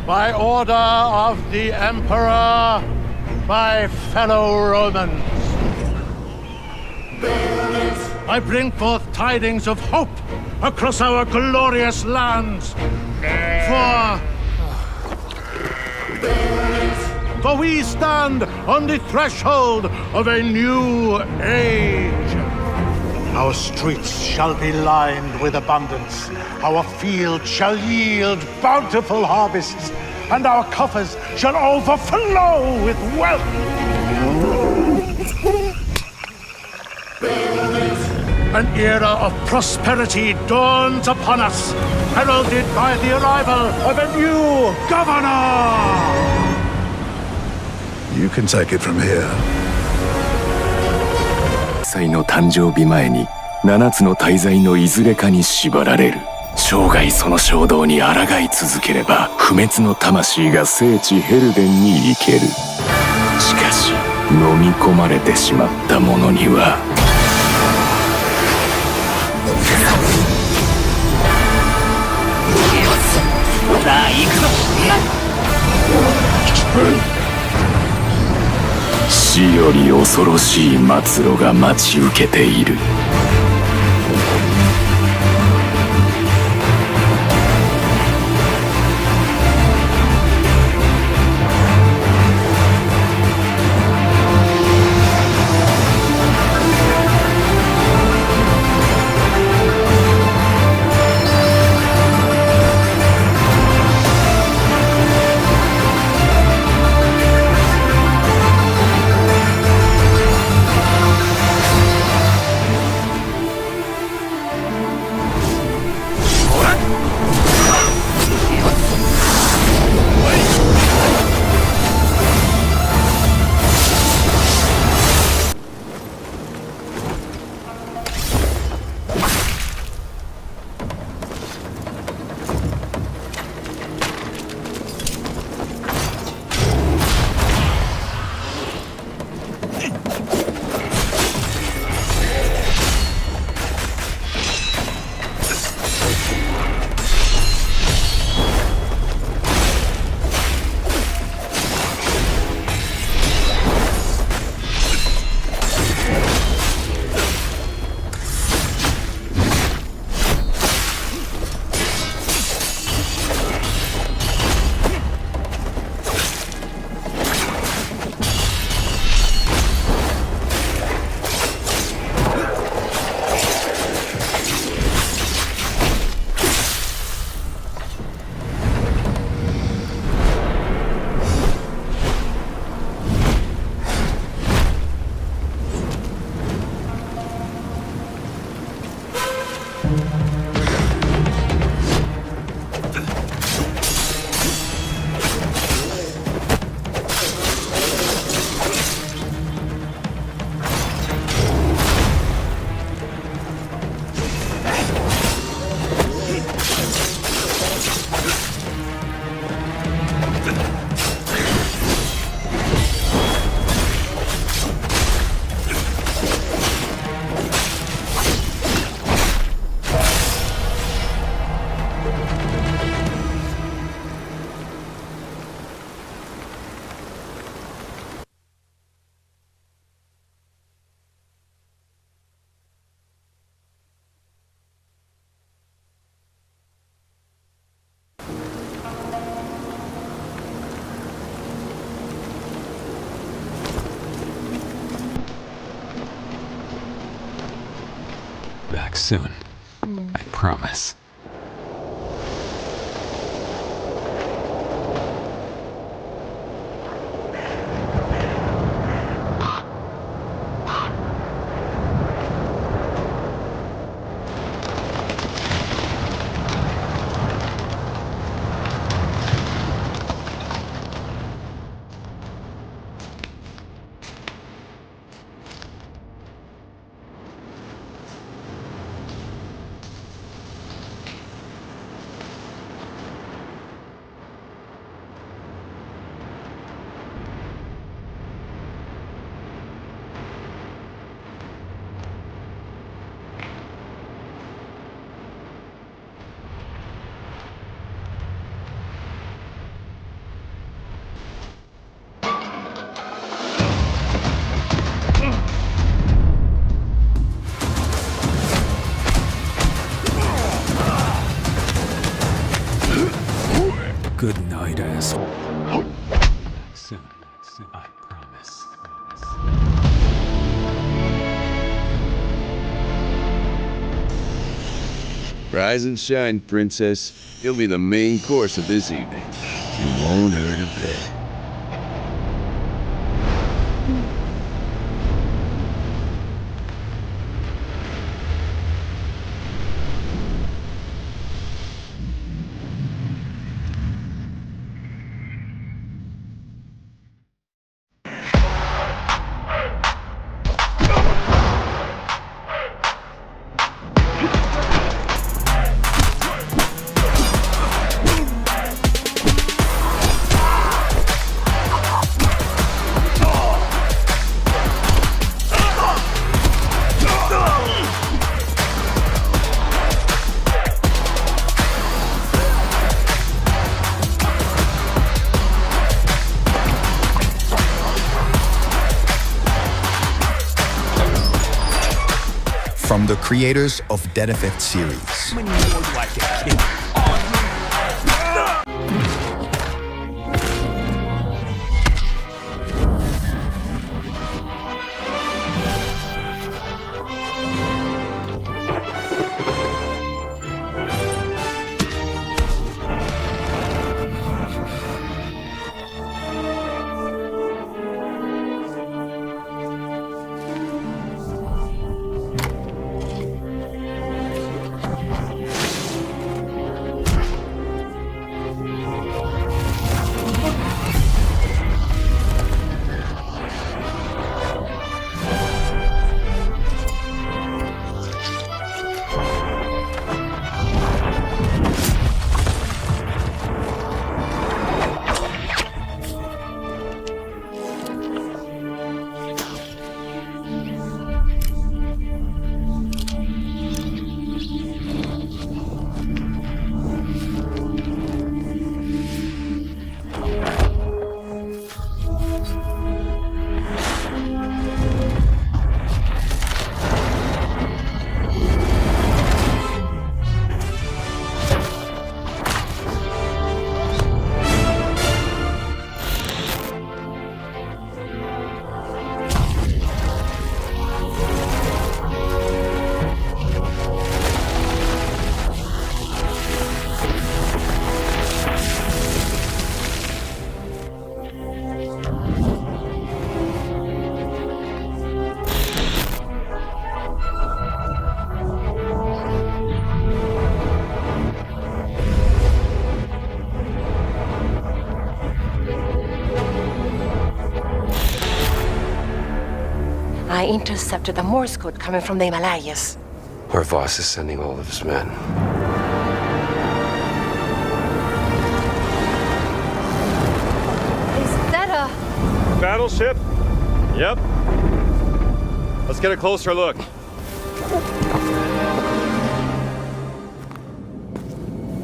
By order of the Emperor, my fellow Romans, I bring forth tidings of hope across our glorious lands. For we stand on the threshold of a new age. Our streets shall be lined with abundance. Our fields shall yield bountiful harvests, and our coffers shall overflow with wealth. An era of prosperity dawns upon us, heralded by the arrival of a new governor. You can take it from here. 歳の誕生日前に7つの大罪のいずれかに縛られる。生涯その衝動に抗い続ければ不滅の魂が聖地ヘルデンに行ける。しかし飲み込まれてしまった者にはさあ行くぞ。死より恐ろしい末路が待ち受けている。Back soon. I promise. Good night, asshole. Soon, I promise. Rise and shine, princess. You'll be the main course of this evening. You won't hurt a bit. From the creators of Dead Effect series. I intercepted the Morse code coming from the Himalayas. Where Voss is sending all of his men. Is that a... Battleship? Yep. Let's get a closer look.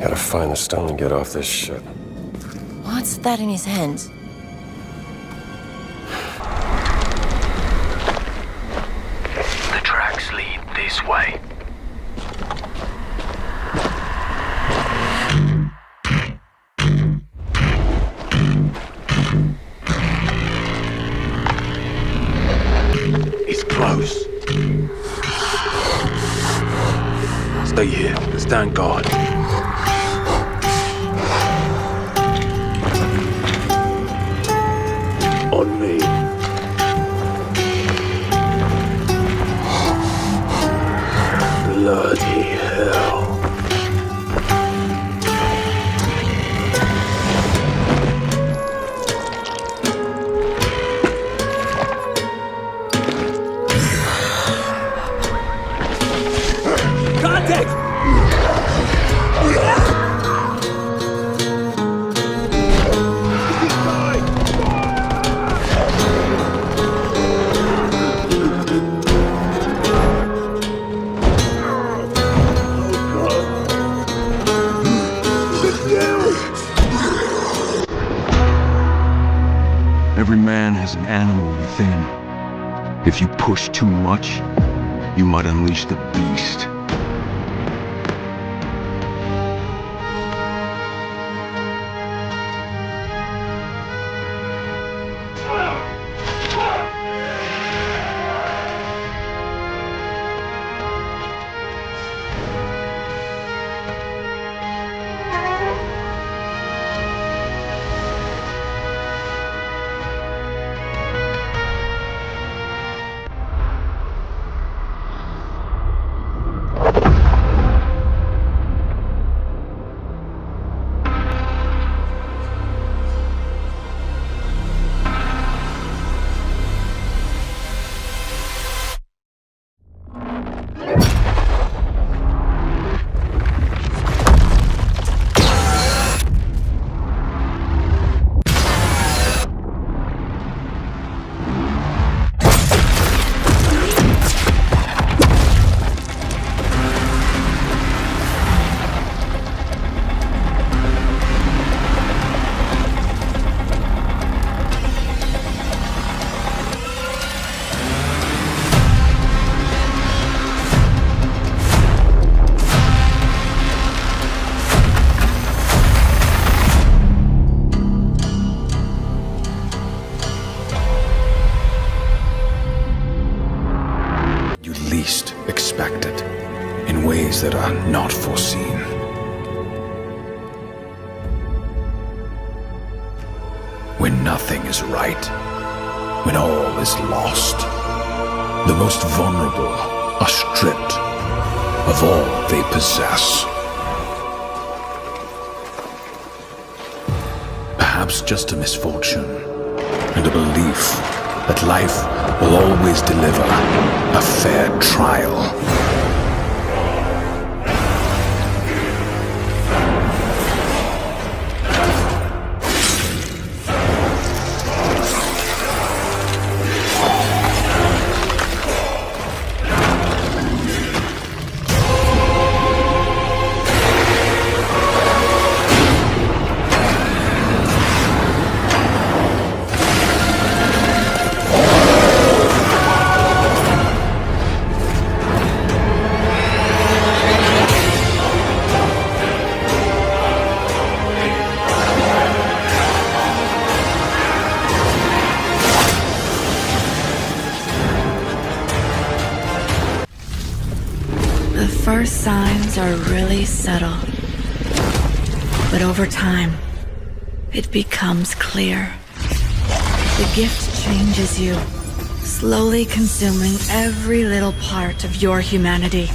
Gotta find the stone and get off this ship. What's that in his hands? The tracks lead this way. It's close. Stay here. Stand guard. On me. Bloody hell. Every man has an animal within. If you push too much, you might unleash the beast. ways that are not foreseen. When nothing is right, when all is lost, the most vulnerable are stripped of all they possess. Perhaps just a misfortune and a belief that life will always deliver a fair trial. First signs are really subtle, but over time, it becomes clear. The gift changes you, slowly consuming every little part of your humanity.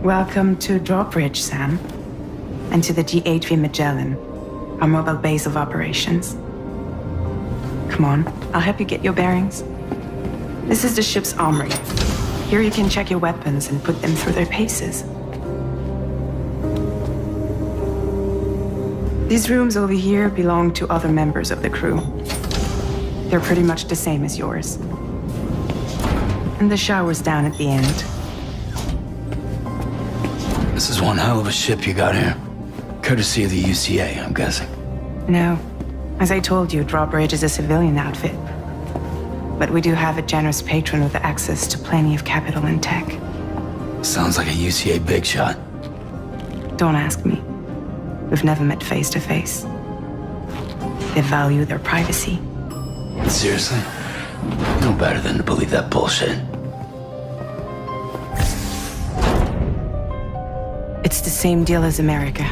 Welcome to Drawbridge, Sam. And to the G8V Magellan, our mobile base of operations. Come on, I'll help you get your bearings. This is the ship's armory. Here you can check your weapons and put them through their paces. These rooms over here belong to other members of the crew. They're pretty much the same as yours. And the shower's down at the end. This is one hell of a ship you got here. Courtesy of the UCA, I'm guessing. No. As I told you, Drawbridge is a civilian outfit. But we do have a generous patron with access to plenty of capital and tech. Sounds like a UCA big shot. Don't ask me. We've never met face to face. They value their privacy. Seriously? No better than to believe that bullshit. It's the same deal as America.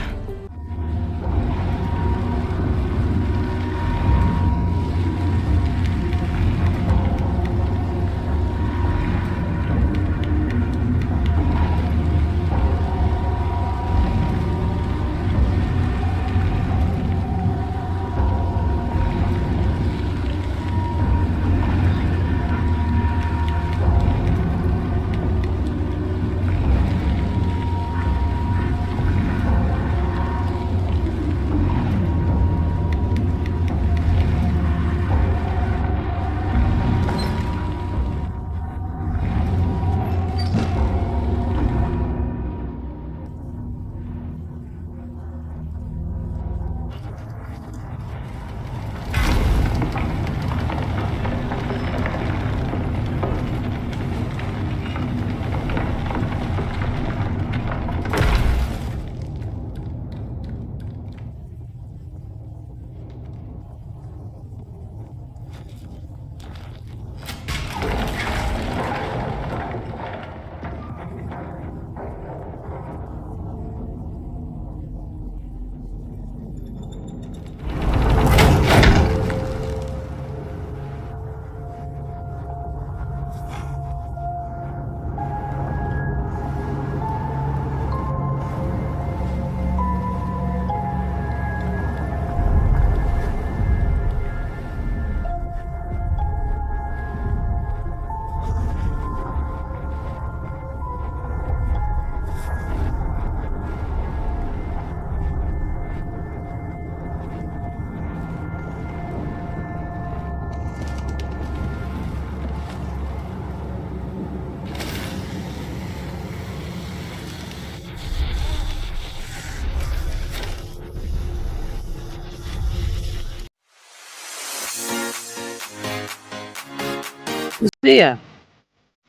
Lucia,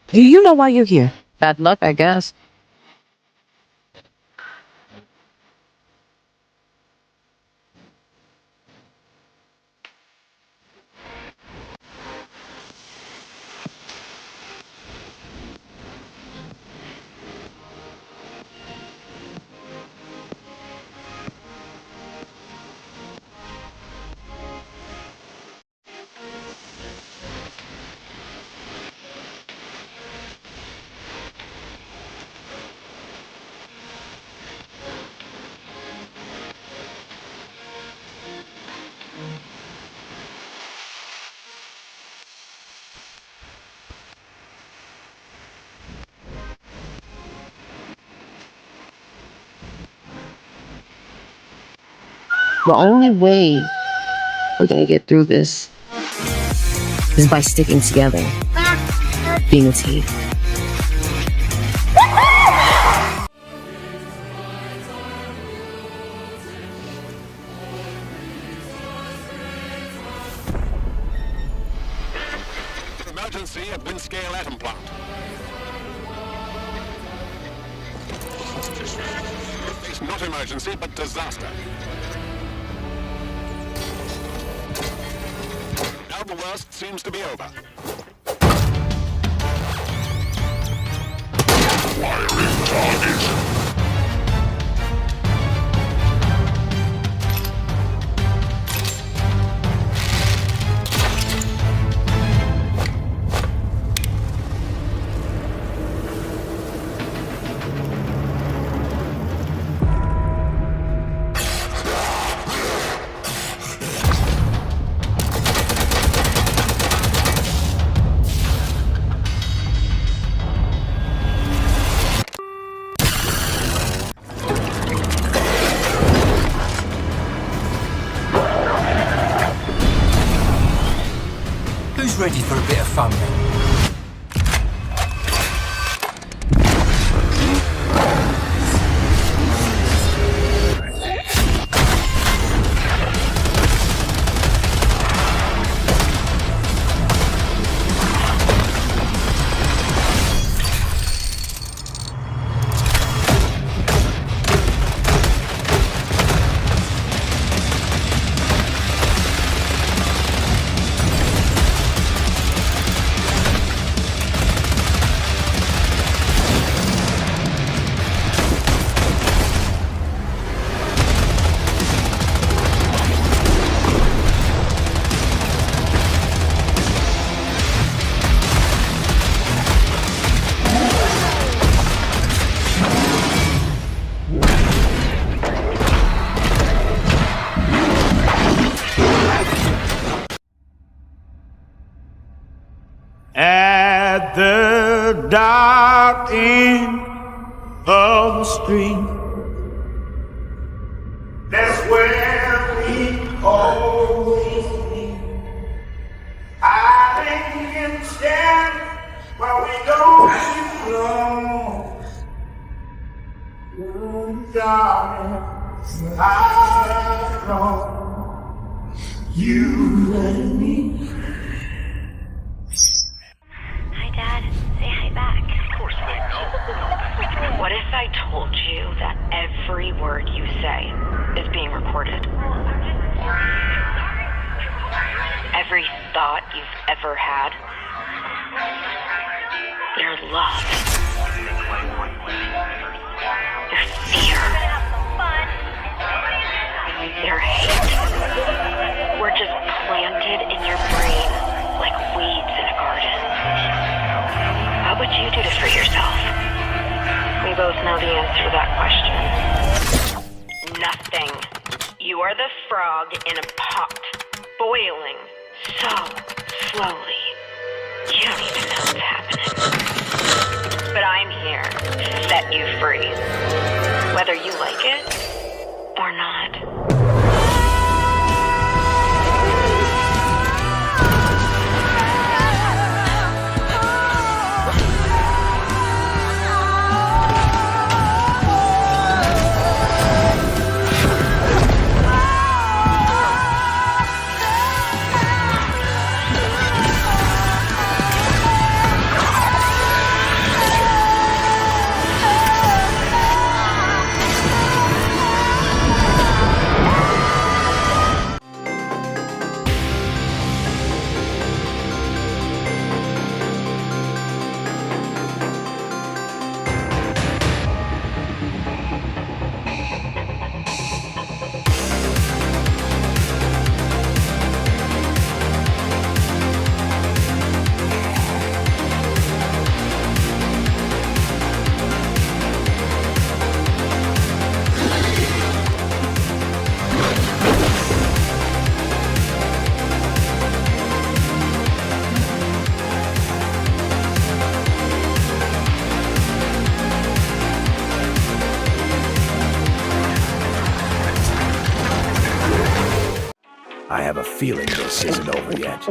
do you know why you're here? Bad luck, I guess. The only way we're gonna get through this is by sticking together, being a team. Emergency at Wind-scale atom plant. It's not emergency, but disaster. Now the worst seems to be over. Wiring target. ready for a bit of fun then? At the dark end of the street, that's where we always meet. I think we can stand while we don't keep long. Darling, I know you and me. Dad, say hi back. Of course they know. What if I told you that every word you say is being recorded? Every thought you've ever had. Your love. Your fear. Your hate. We're just planted in your brain like weeds in a garden. What would you do to free yourself? We both know the answer to that question. Nothing. You are the frog in a pot, boiling so slowly. You don't even know what's happening. But I'm here to set you free. Whether you like it or not. I have a feeling this isn't over yet.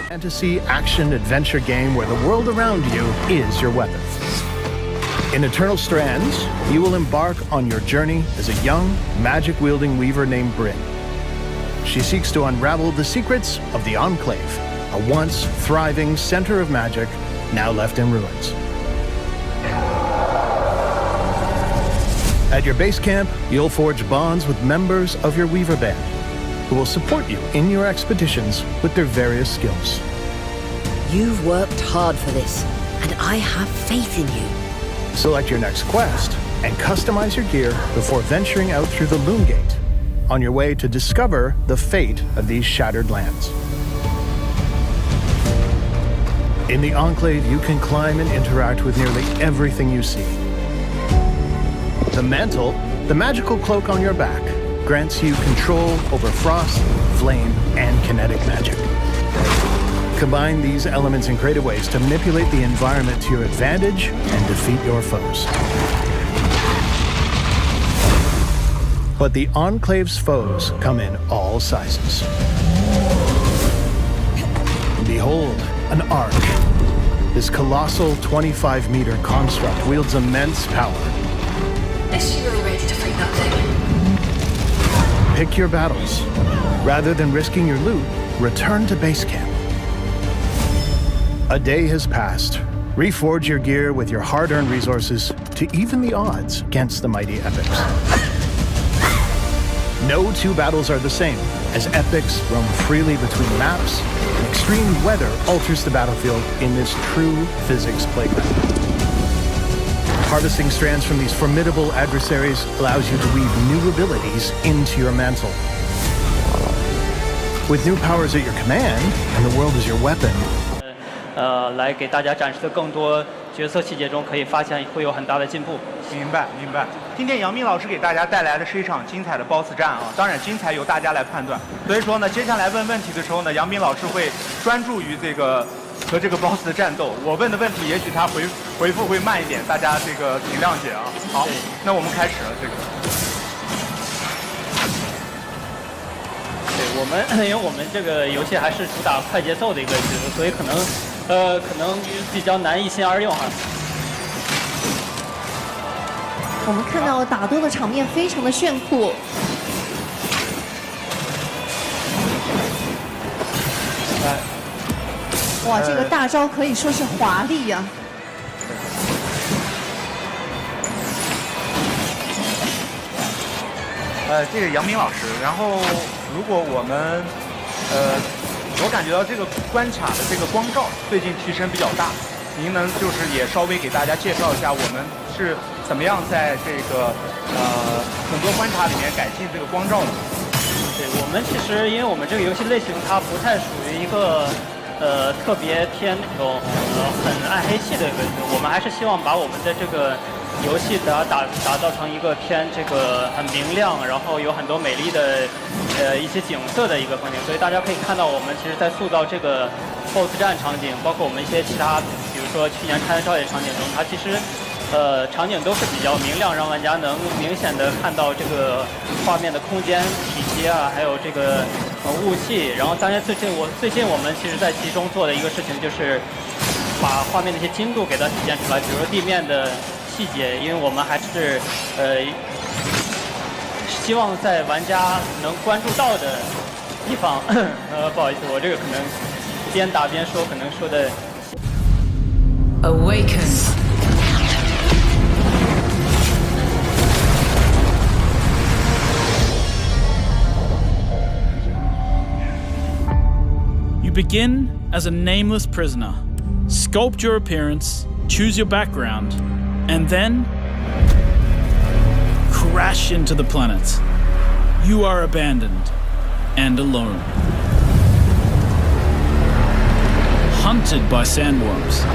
Fantasy action adventure game where the world around you is your weapon. In Eternal Strands, you will embark on your journey as a young, magic-wielding weaver named Bryn. She seeks to unravel the secrets of the Enclave, a once thriving center of magic now left in ruins. At your base camp, you'll forge bonds with members of your weaver band. who will support you in your expeditions with their various skills. You've worked hard for this, and I have faith in you. Select your next quest and customize your gear before venturing out through the Loom Gate on your way to discover the fate of these shattered lands. In the Enclave, you can climb and interact with nearly everything you see. The Mantle, the magical cloak on your back, grants you control over frost, flame, and kinetic magic. Combine these elements in creative ways to manipulate the environment to your advantage and defeat your foes. But the Enclave's foes come in all sizes. Behold, an Ark. This colossal 25-meter construct wields immense power. Is she really ready to fight that thing? Pick your battles. Rather than risking your loot, return to base camp. A day has passed. Reforge your gear with your hard-earned resources to even the odds against the mighty epics. No two battles are the same, as epics roam freely between maps, and extreme weather alters the battlefield in this true physics playground. Harvesting strands from these formidable adversaries allows you to weave new abilities into your mantle. With new powers at your command, and the world as your weapon, 来给大家展示的更多角色细节中，可以发现会有很大的进步。明白。今天杨明老师给大家带来的是一场精彩的 BOSS 战啊，当然精彩由大家来判断。所以说呢，接下来问问题的时候呢，杨明老师会专注于这个和这个 BOSS 的战斗。我问的问题也许他回复会慢一点，大家这个请谅解啊。好，那我们开始了这个。对我们，因为我们这个游戏还是主打快节奏的一个角色，所以可能比较难一心二用啊。我们看到打斗的场面非常的炫酷。哇，这个大招可以说是华丽呀！这个杨明老师，然后如果我们我感觉到这个关卡的这个光照最近提升比较大，您能就是也稍微给大家介绍一下我们是怎么样在这个很多关卡里面改进这个光照的？对，我们其实因为我们这个游戏类型它不太属于一个特别偏那种很暗黑系的一个，我们还是希望把我们的这个游戏打造成一个偏这个很明亮，然后有很多美丽的一些景色的一个风景。所以大家可以看到，我们其实在塑造这个 BOSS 战场景，包括我们一些其他，比如说去年开的招野场景中，它其实场景都是比较明亮，让玩家能明显的看到这个画面的空间体积啊，还有这个雾气。然后当然最近我们其实在集中做的一个事情就是把画面的一些精度给它体现出来，比如说地面的细节，因为我们还是希望在玩家能关注到的地方，不好意思，我这个可能边打边说，可能说的。Awaken. You begin as a nameless prisoner. Sculpt your appearance, choose your background, and then crash into the planet. You are abandoned and alone. Hunted by sandworms.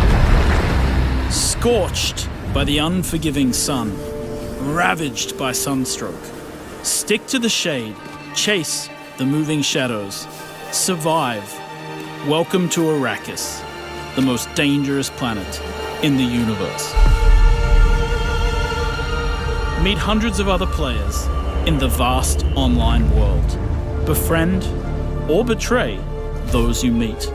Scorched by the unforgiving sun. Ravaged by sunstroke. Stick to the shade. Chase the moving shadows. Survive. Welcome to Arrakis, the most dangerous planet in the universe. Meet hundreds of other players in the vast online world. Befriend or betray those you meet.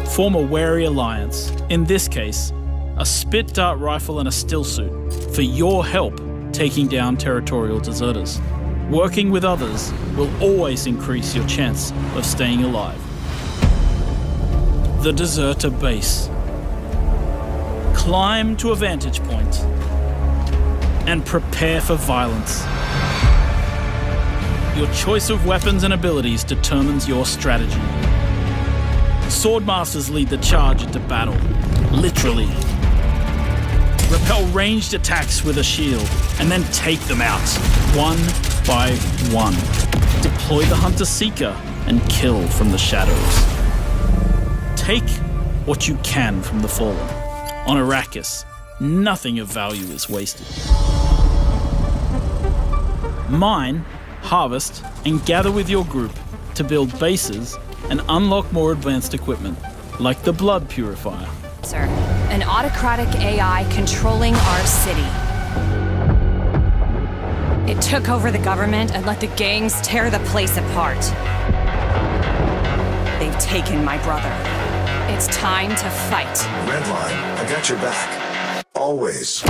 Form a wary alliance, in this case, a spit dart rifle and a still suit, for your help taking down territorial deserters. Working with others will always increase your chance of staying alive. The Deserter Base. Climb to a vantage point and prepare for violence. Your choice of weapons and abilities determines your strategy. Swordmasters lead the charge into battle, literally. Repel ranged attacks with a shield, and then take them out, one by one. Deploy the Hunter-Seeker and kill from the shadows. Take what you can from the Fallen. On Arrakis, nothing of value is wasted. Mine, harvest, and gather with your group to build bases and unlock more advanced equipment, like the Blood Purifier. Sir, an autocratic AI controlling our city. It took over the government and let the gangs tear the place apart. They've taken my brother. It's time to fight. Redline, I got your back. Always.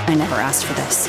I never asked for this.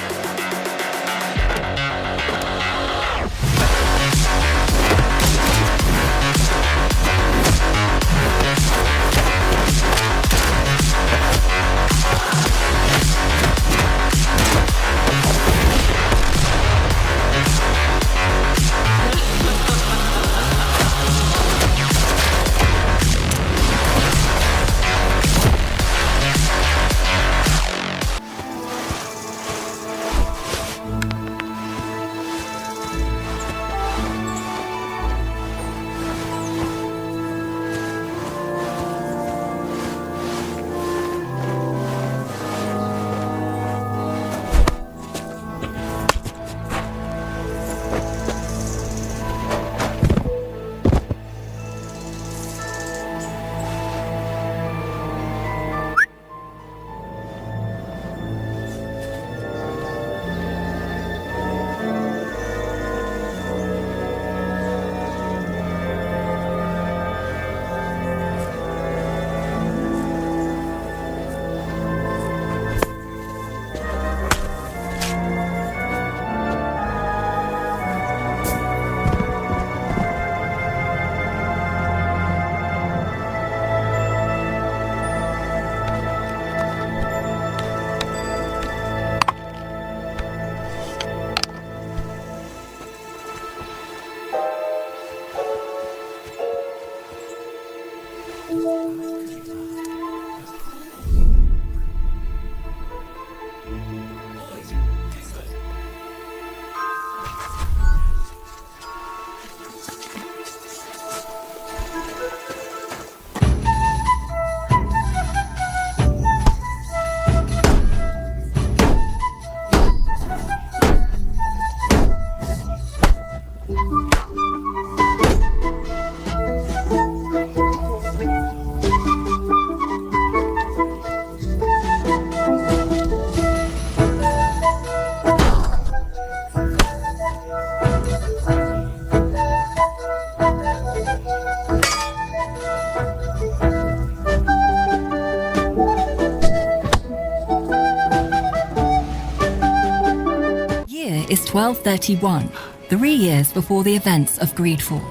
Is 1231, 3 years before the events of GreedFall.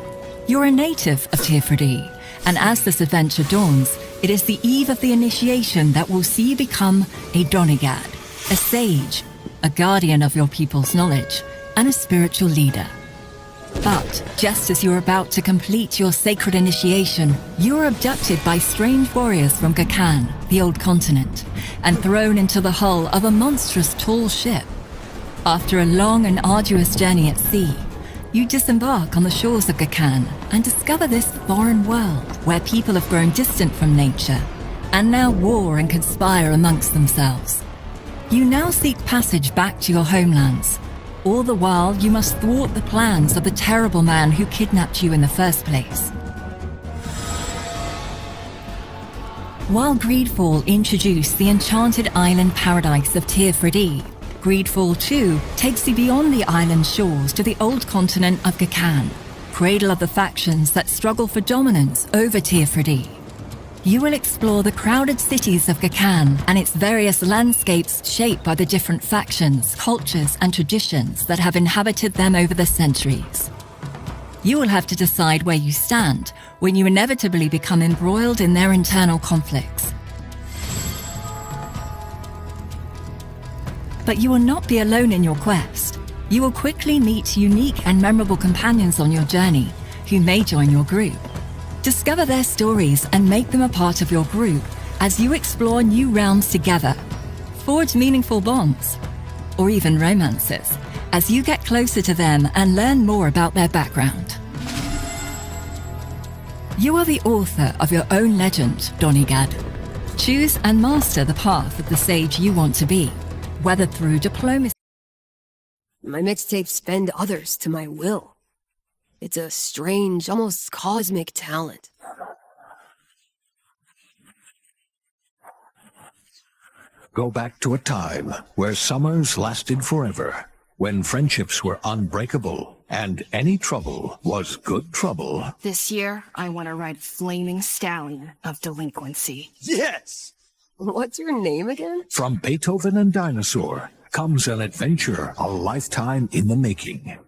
You're a native of Tirfredi, and as this adventure dawns, it is the eve of the initiation that will see you become a Donegad, a sage, a guardian of your people's knowledge, and a spiritual leader. But just as you're about to complete your sacred initiation, you're abducted by strange warriors from Gakan, the old continent, and thrown into the hull of a monstrous tall ship. After a long and arduous journey at sea, you disembark on the shores of Gakan and discover this foreign world where people have grown distant from nature and now war and conspire amongst themselves. You now seek passage back to your homelands. All the while, you must thwart the plans of the terrible man who kidnapped you in the first place. While GreedFall introduced the enchanted island paradise of Tirfredi, GreedFall 2 takes you beyond the island shores to the old continent of Wuchang, cradle of the factions that struggle for dominance over Tier 3D. You will explore the crowded cities of Wuchang and its various landscapes shaped by the different factions, cultures, and traditions that have inhabited them over the centuries. You will have to decide where you stand when you inevitably become embroiled in their internal conflicts. But you will not be alone in your quest. You will quickly meet unique and memorable companions on your journey who may join your group. Discover their stories and make them a part of your group as you explore new realms together. Forge meaningful bonds, or even romances, as you get closer to them and learn more about their background. You are the author of your own legend, Donigad. Choose and master the path of the sage you want to be, whether through diplomacy. My mixtapes bend others to my will. It's a strange, almost cosmic talent. Go back to a time where summers lasted forever, when friendships were unbreakable, and any trouble was good trouble. This year, I want to ride a flaming stallion of delinquency. Yes! What's your name again? From Beethoven and Dinosaur comes an adventure a lifetime in the making.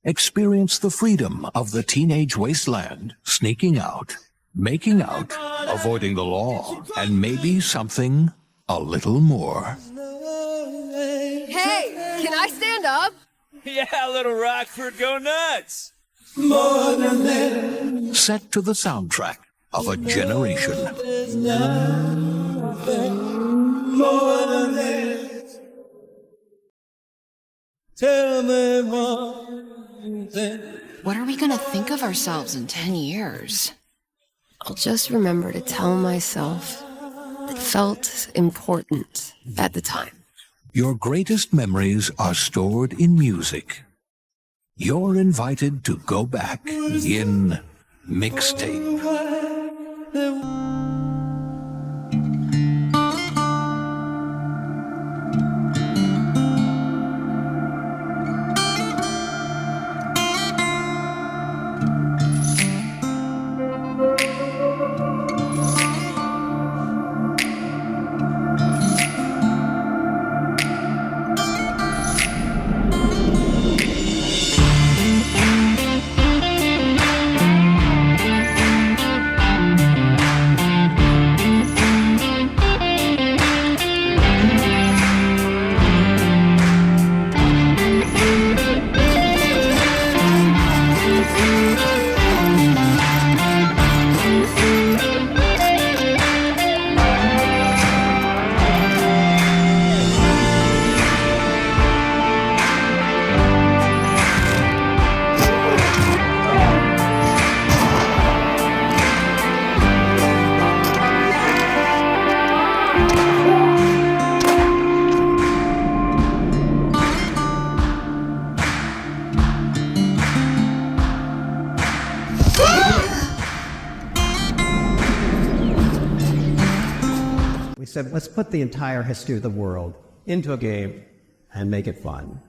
Experience the freedom of the teenage wasteland, sneaking out, making out, avoiding the law, and maybe something a little more. Hey, can I stand up? Yeah, little Rockford, go nuts! Set to the soundtrack of a generation. Tell me what are we gonna think of ourselves in 10 years? I'll just remember to tell myself it felt important at the time. Your greatest memories are stored in music. You're invited to go back in Mixtape. Said, let's put the entire history of the world into a game and make it fun.